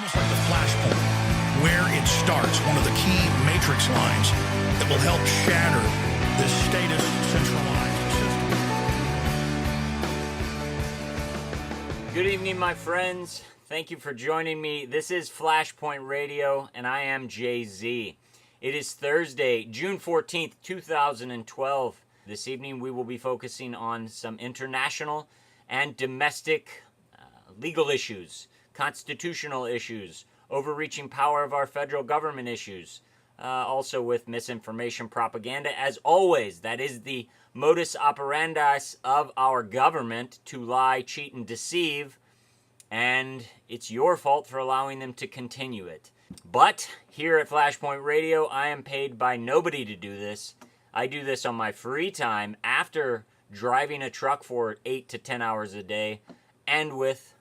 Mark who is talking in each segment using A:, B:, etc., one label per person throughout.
A: almost like the Flashpoint, where it starts, one of the key matrix lines that will help shatter this status centralized system.
B: Good evening, my friends. Thank you for joining me. This is Flashpoint Radio, and I am Jay-Z. It is Thursday, June 14th, 2012. This evening, we will be focusing on some international and domestic legal issues, constitutional issues, overreaching power of our federal government issues, also with misinformation propaganda. As always, that is the modus operandi of our government, to lie, cheat, and deceive, and it's your fault for allowing them to continue it. But here at Flashpoint Radio, I am paid by nobody to do this. I do this on my free time after driving a truck for 8 to 10 hours a day and with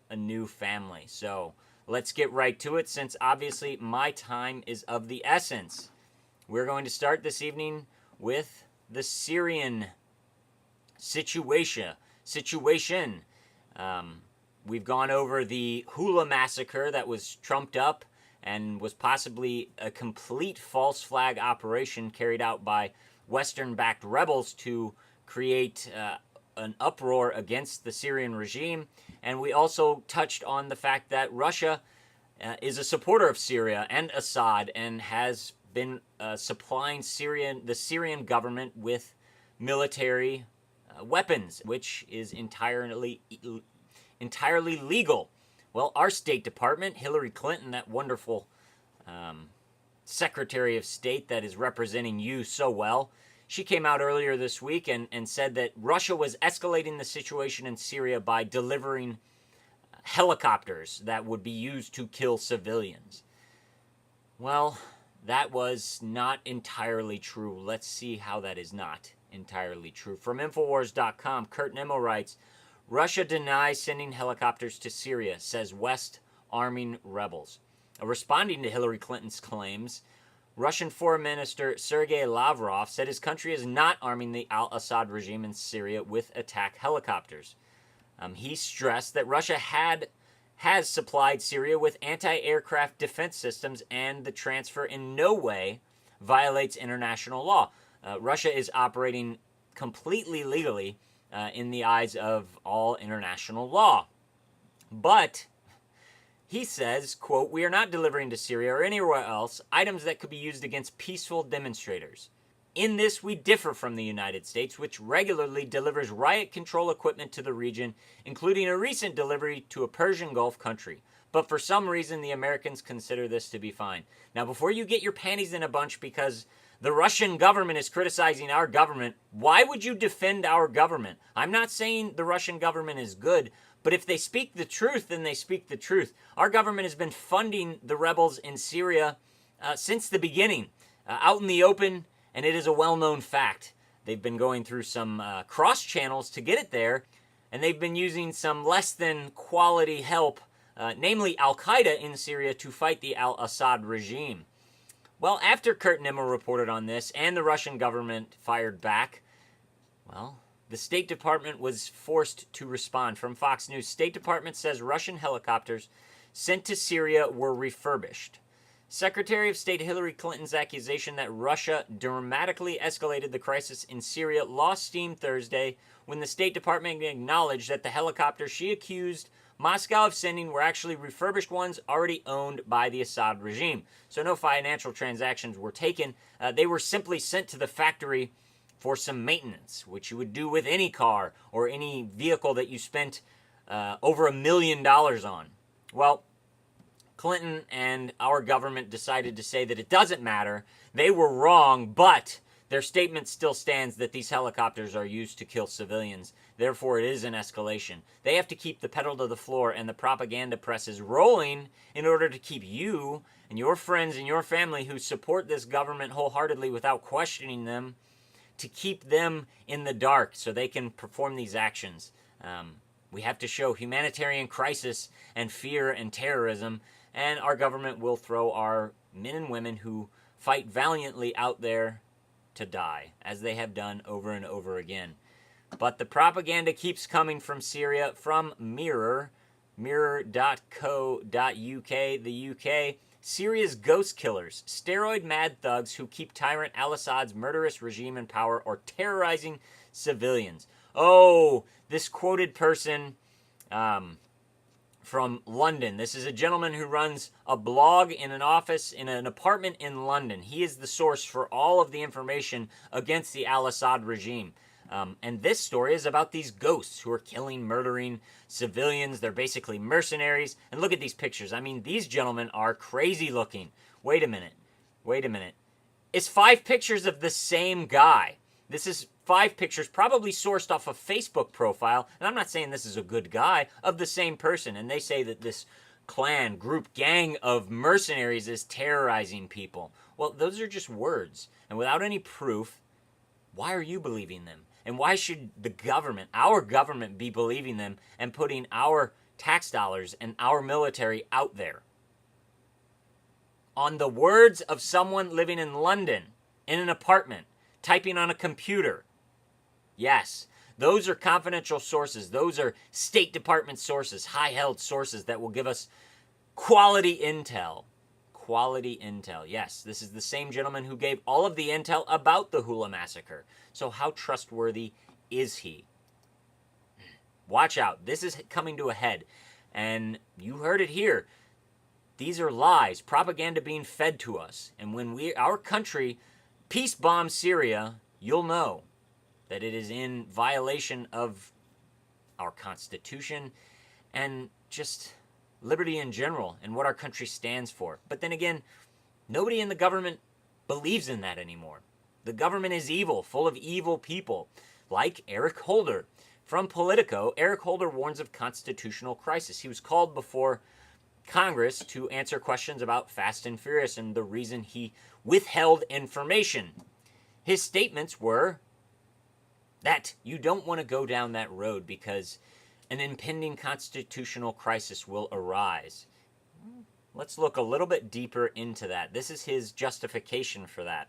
B: a new family. So let's get right to it, since obviously my time is of the essence. We're going to start this evening with the Syrian situation. We've gone over the Hula massacre that was trumped up and was possibly a complete false flag operation carried out by Western-backed rebels to create an uproar against the Syrian regime. And we also touched on the fact that Russia is a supporter of Syria and Assad and has been supplying the Syrian government with military weapons, which is entirely legal. Well, our State Department, Hillary Clinton, that wonderful Secretary of State that is representing you so well, she came out earlier this week and said that Russia was escalating the situation in Syria by delivering helicopters that would be used to kill civilians. Well, that was not entirely true. Let's see how that is not entirely true. From Infowars.com, Kurt Nimmo writes, Russia denies sending helicopters to Syria, says West arming rebels. Responding to Hillary Clinton's claims, Russian Foreign Minister Sergei Lavrov said his country is not arming the al-Assad regime in Syria with attack helicopters. He stressed that Russia has supplied Syria with anti-aircraft defense systems, and the transfer in no way violates international law. Russia is operating completely legally in the eyes of all international law. But he says, quote, "We are not delivering to Syria or anywhere else items that could be used against peaceful demonstrators. In this, we differ from the United States, which regularly delivers riot control equipment to the region, including a recent delivery to a Persian Gulf country. But for some reason, the Americans consider this to be fine." Now, before you get your panties in a bunch because the Russian government is criticizing our government, why would you defend our government? I'm not saying the Russian government is good, but if they speak the truth, then they speak the truth. Our government has been funding the rebels in Syria since the beginning, out in the open, and it is a well-known fact. They've been going through some cross channels to get it there, and they've been using some less than quality help, namely Al-Qaeda in Syria, to fight the al-Assad regime. Well, after Kurt Nimmo reported on this and the Russian government fired back, well, the State Department was forced to respond. From Fox News, State Department says Russian helicopters sent to Syria were refurbished. Secretary of State Hillary Clinton's accusation that Russia dramatically escalated the crisis in Syria lost steam Thursday when the State Department acknowledged that the helicopters she accused Moscow of sending were actually refurbished ones already owned by the Assad regime. So no financial transactions were taken. They were simply sent to the factory for some maintenance, which you would do with any car or any vehicle that you spent over $1 million on. Well, Clinton and our government decided to say that it doesn't matter. They were wrong, but their statement still stands that these helicopters are used to kill civilians. Therefore, it is an escalation. They have to keep the pedal to the floor and the propaganda presses rolling in order to keep you and your friends and your family who support this government wholeheartedly without questioning them, to keep them in the dark so they can perform these actions. We have to show humanitarian crisis and fear and terrorism, and our government will throw our men and women who fight valiantly out there to die, as they have done over and over again. But the propaganda keeps coming from Syria, from Mirror, Mirror.co.uk, the UK. Syria's ghost killers, steroid mad thugs who keep tyrant al-Assad's murderous regime in power or terrorizing civilians. Oh, this quoted person from London. This is a gentleman who runs a blog in an office in an apartment in London. He is the source for all of the information against the al-Assad regime. And this story is about these ghosts who are killing, murdering civilians. They're basically mercenaries. And look at these pictures. I mean, these gentlemen are crazy looking. Wait a minute. It's 5 pictures of the same guy. This is 5 pictures, probably sourced off a Facebook profile. And I'm not saying this is a good guy, of the same person. And they say that this clan, group, gang of mercenaries is terrorizing people. Well, those are just words. And without any proof, why are you believing them? And why should the government, our government, be believing them and putting our tax dollars and our military out there? On the words of someone living in London, in an apartment, typing on a computer. Yes, those are confidential sources. Those are State Department sources, high-held sources that will give us quality intel. Quality intel. Yes, this is the same gentleman who gave all of the intel about the Hula massacre. So how trustworthy is he? Watch out. This is coming to a head. And you heard it here. These are lies, propaganda being fed to us. And when our country peace bombs Syria, you'll know that it is in violation of our Constitution and just liberty in general and what our country stands for. But then again, nobody in the government believes in that anymore. The government is evil, full of evil people, like Eric Holder. From Politico, Eric Holder warns of constitutional crisis. He was called before Congress to answer questions about Fast and Furious and the reason he withheld information. His statements were that you don't want to go down that road because an impending constitutional crisis will arise. Let's look a little bit deeper into that. This is his justification for that.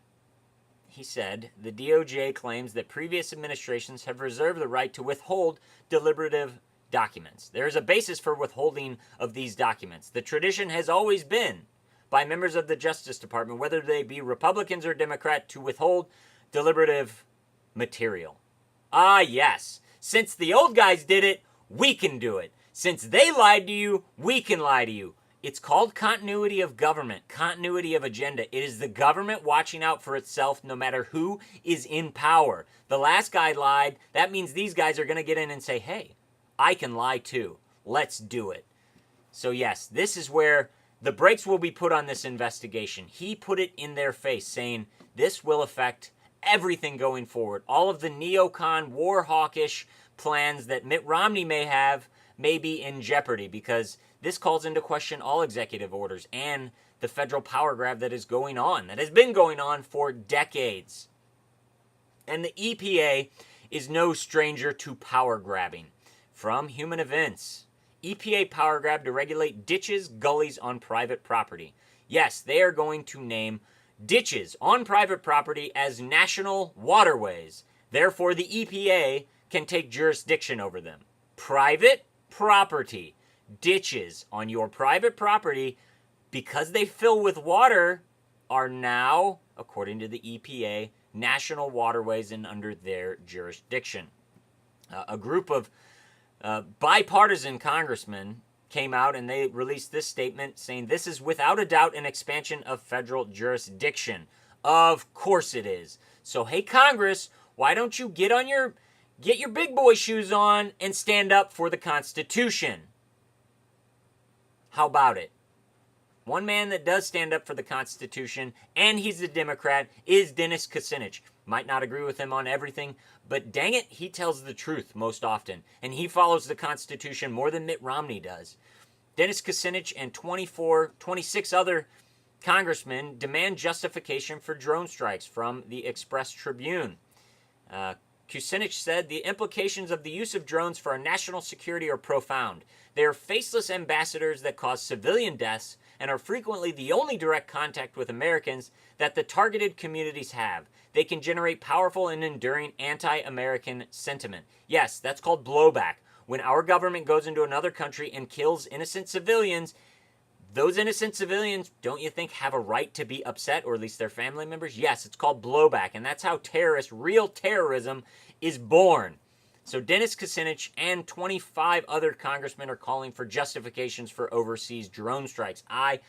B: He said, the DOJ claims that previous administrations have reserved the right to withhold deliberative documents. There is a basis for withholding of these documents. The tradition has always been by members of the Justice Department, whether they be Republicans or Democrat, to withhold deliberative material. Ah, yes. Since the old guys did it, we can do it. Since they lied to you, we can lie to you. It's called continuity of government, continuity of agenda. It is the government watching out for itself no matter who is in power. The last guy lied. That means these guys are going to get in and say, hey, I can lie too. Let's do it. So yes, this is where the brakes will be put on this investigation. He put it in their face saying this will affect everything going forward. All of the neocon, war hawkish plans that Mitt Romney may have may be in jeopardy because this calls into question all executive orders and the federal power grab that is going on, that has been going on for decades. And the EPA is no stranger to power grabbing. From Human Events, EPA power grab to regulate ditches, gullies on private property. Yes, they are going to name ditches on private property as national waterways. Therefore, the EPA can take jurisdiction over them. Private property, ditches on your private property, because they fill with water, are now, according to the EPA, national waterways and under their jurisdiction. A group of bipartisan congressmen came out and they released this statement saying this is without a doubt an expansion of federal jurisdiction. Of course it is. So hey Congress, why don't you get your big boy shoes on and stand up for the Constitution? How about it? One man that does stand up for the Constitution, and he's a Democrat, is Dennis Kucinich. Might not agree with him on everything, but dang it, he tells the truth most often, and he follows the Constitution more than Mitt Romney does. Dennis Kucinich and 26 other congressmen demand justification for drone strikes from the Express Tribune. Kucinich said the implications of the use of drones for our national security are profound. They are faceless ambassadors that cause civilian deaths and are frequently the only direct contact with Americans that the targeted communities have. They can generate powerful and enduring anti-American sentiment. Yes, that's called blowback. When our government goes into another country and kills innocent civilians, those innocent civilians, don't you think, have a right to be upset, or at least their family members? Yes, it's called blowback, and that's how real terrorism is born. So Dennis Kucinich and 25 other congressmen are calling for justifications for overseas drone strikes. I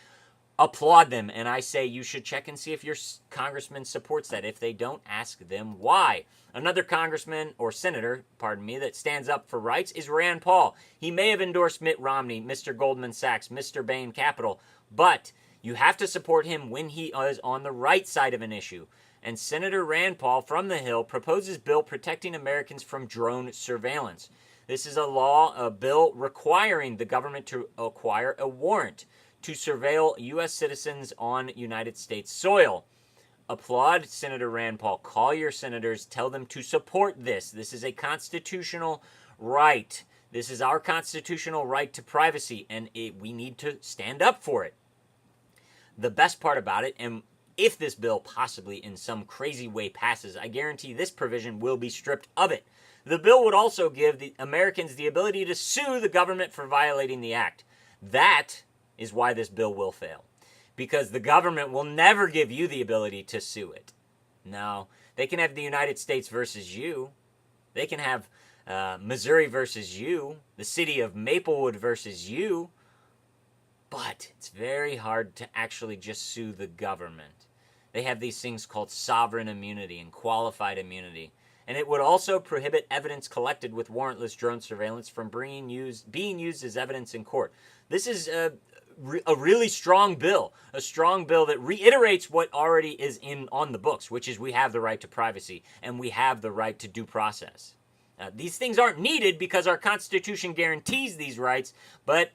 B: applaud them, and I say you should check and see if your congressman supports that. If they don't, ask them why. Another congressman, or senator, pardon me, that stands up for rights is Rand Paul. He may have endorsed Mitt Romney, Mr. Goldman Sachs, Mr. Bain Capital, but you have to support him when he is on the right side of an issue. And Senator Rand Paul from the Hill proposes bill protecting Americans from drone surveillance. This is a bill requiring the government to acquire a warrant to surveil U.S. citizens on United States soil. Applaud Senator Rand Paul. Call your senators. Tell them to support this. This is a constitutional right. This is our constitutional right to privacy, and we need to stand up for it. The best part about it, and if this bill possibly in some crazy way passes, I guarantee this provision will be stripped of it. The bill would also give the Americans the ability to sue the government for violating the act. That is why this bill will fail. Because the government will never give you the ability to sue it. No, they can have the United States versus you. They can have Missouri versus you, the city of Maplewood versus you. But it's very hard to actually just sue the government. They have these things called sovereign immunity and qualified immunity. And it would also prohibit evidence collected with warrantless drone surveillance from being used as evidence in court. This is a really strong bill, a strong bill that reiterates what already is on the books, which is we have the right to privacy and we have the right to due process. These things aren't needed because our Constitution guarantees these rights, but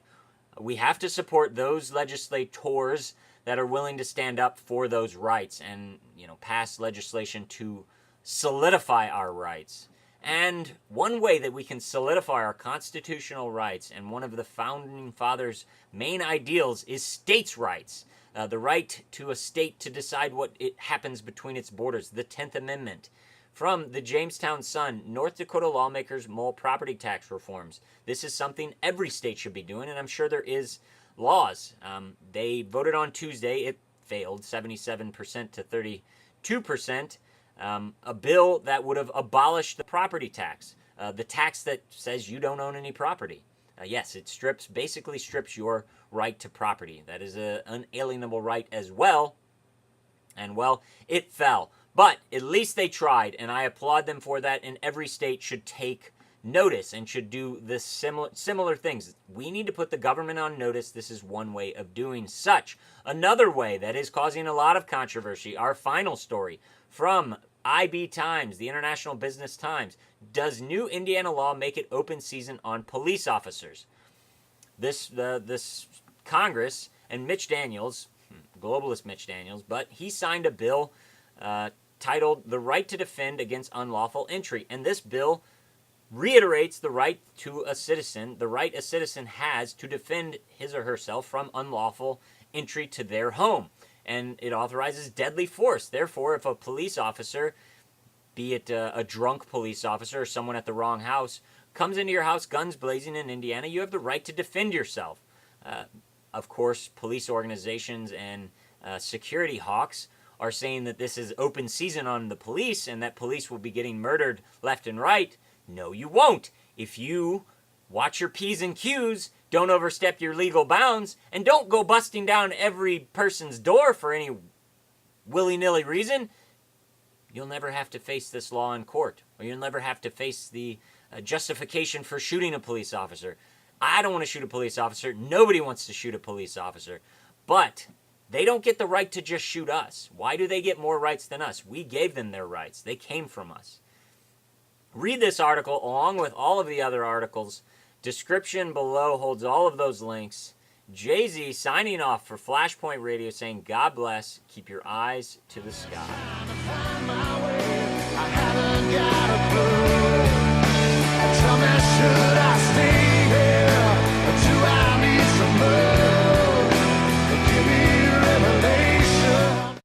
B: we have to support those legislators that are willing to stand up for those rights and, pass legislation to solidify our rights. And one way that we can solidify our constitutional rights, and one of the Founding Fathers' main ideals, is states' rights. The right to a state to decide what happens between its borders, the 10th Amendment. From the Jamestown Sun, North Dakota lawmakers mull property tax reforms. This is something every state should be doing, and I'm sure there is laws. They voted on Tuesday. It failed, 77% to 32%. A bill that would have abolished the property tax, the tax that says you don't own any property. Yes, it basically strips your right to property. That is an unalienable right as well. And well, it fell. But at least they tried, and I applaud them for that, and every state should take notice and should do the similar things. We need to put the government on notice. This is one way of doing such. Another way that is causing a lot of controversy, our final story from IB Times, the International Business Times. Does new Indiana law make it open season on police officers? This Congress and Mitch Daniels, globalist Mitch Daniels, but he signed a bill titled The Right to Defend Against Unlawful Entry. And this bill reiterates the right a citizen has to defend his or herself from unlawful entry to their home. And it authorizes deadly force. Therefore, if a police officer, be it a drunk police officer or someone at the wrong house, comes into your house guns blazing in Indiana, you have the right to defend yourself. Of course, police organizations and security hawks are saying that this is open season on the police and that police will be getting murdered left and right. No, you won't. If you watch your P's and Q's, don't overstep your legal bounds, and don't go busting down every person's door for any willy-nilly reason, you'll never have to face this law in court, or you'll never have to face the justification for shooting a police officer. I don't want to shoot a police officer. Nobody wants to shoot a police officer. But they don't get the right to just shoot us. Why do they get more rights than us? We gave them their rights. They came from us. Read this article along with all of the other articles. Description below holds all of those links. Jay-Z signing off for Flashpoint Radio saying, God bless. Keep your eyes to the sky.